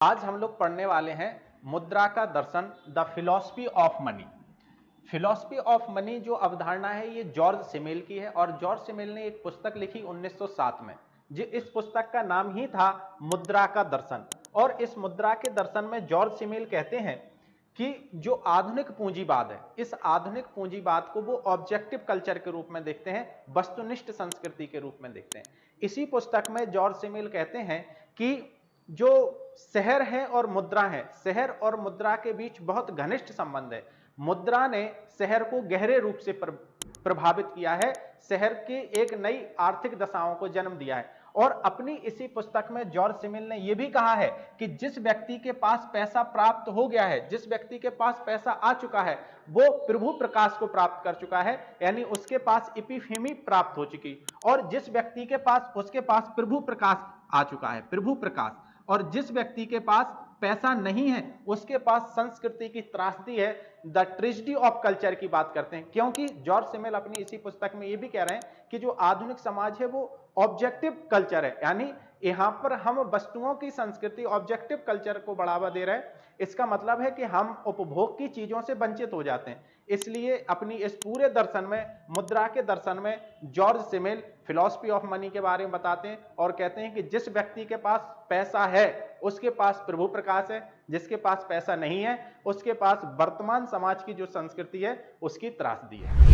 आज हम लोग पढ़ने वाले हैं मुद्रा का दर्शन, the philosophy of money. Philosophy of money जो अवधारणा है ये जॉर्ज सिमेल की है और जॉर्ज सिमेल ने एक पुस्तक लिखी 1907 में। इस पुस्तक का नाम ही था मुद्रा का दर्शन। और इस मुद्रा के दर्शन में जॉर्ज सिमेल कहते हैं कि जो आधुनिक पूंजीवाद है, इस आधुनिक पूंजीवाद को वो ऑब्जेक्टिव कल्चर के रूप में देखते हैं, वस्तुनिष्ठ संस्कृति के रूप में देखते हैं। इसी पुस्तक में जॉर्ज सिमेल कहते हैं कि जो शहर है और मुद्रा है, शहर और मुद्रा के बीच बहुत घनिष्ठ संबंध है। मुद्रा ने शहर को गहरे रूप से प्रभावित किया है, शहर की एक नई आर्थिक दशाओं को जन्म दिया है। और अपनी इसी पुस्तक में जॉर्ज सिमेल ने यह भी कहा है कि जिस व्यक्ति के पास पैसा प्राप्त हो गया है, जिस व्यक्ति के पास पैसा आ चुका है, वो प्रभु प्रकाश को प्राप्त कर चुका है, यानी उसके पास इपिफेमी प्राप्त हो चुकी। और जिस व्यक्ति के पास, उसके पास प्रभु प्रकाश आ चुका है, प्रभु प्रकाश। और जिस व्यक्ति के पास पैसा नहीं है, उसके पास संस्कृति की त्रासदी है, द ट्रेजेडी ऑफ कल्चर की बात करते हैं। क्योंकि जॉर्ज सिमेल अपनी इसी पुस्तक में यह भी कह रहे हैं कि जो आधुनिक समाज है वो ऑब्जेक्टिव कल्चर है, यानी यहां पर हम वस्तुओं की संस्कृति, ऑब्जेक्टिव कल्चर को बढ़ावा दे रहे हैं। इसका मतलब है कि हम उपभोग की चीजों से वंचित हो जाते हैं। इसलिए अपनी इस पूरे दर्शन में, मुद्रा के दर्शन में, George Simmel philosophy of money के बारे में बताते हैं और कहते हैं कि जिस व्यक्ति के पास पैसा है उसके पास प्रभु प्रकाश है, जिसके पास पैसा नहीं है उसके पास वर्तमान समाज की जो संस्कृति है उसकी त्रासदी है।